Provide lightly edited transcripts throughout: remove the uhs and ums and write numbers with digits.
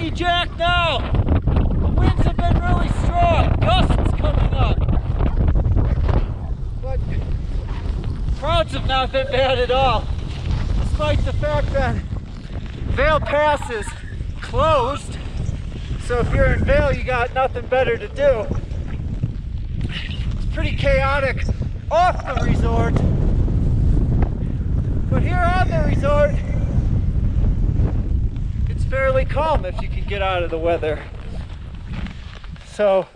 Whiskey Jack now. The winds have been really strong. Gusts coming up. But crowds have not been bad at all. Despite the fact that Vail Pass is closed. So if you're in Vail, you got nothing better to do. It's pretty chaotic off the resort. But here on the resort, it's fairly calm if you can get out of the weather. So,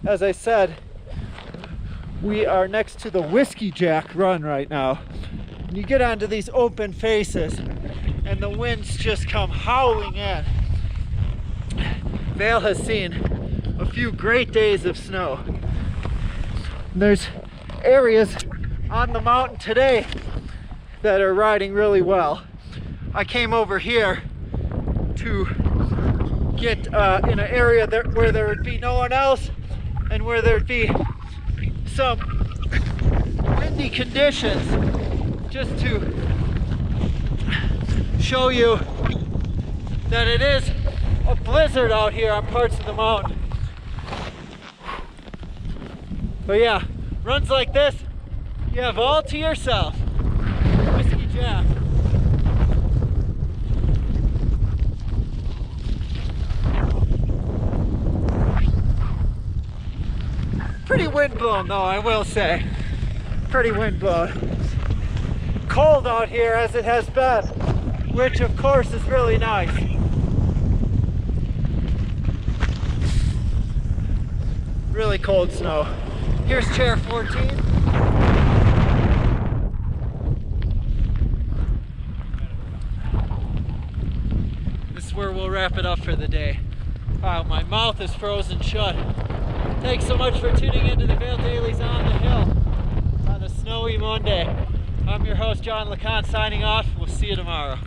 as I said, we are next to the Whiskey Jack run right now. And you get onto these open faces and the winds just come howling in. Vail has seen a few great days of snow. And there's areas on the mountain today that are riding really well. I came over here to get in an area where there would be no one else and where there'd be some windy conditions, just to show you that it is a blizzard out here on parts of the mountain. But yeah, runs like this, you have all to yourself. Whiskey Jack. Pretty windblown though, I will say. Pretty windblown. Cold out here as it has been, which of course is really nice. Really cold snow. Here's chair 14. This is where we'll wrap it up for the day. Wow, my mouth is frozen shut. Thanks so much for tuning into the Vail Daily's On the Hill on a snowy Monday. I'm your host, John LaConte, signing off. We'll see you tomorrow.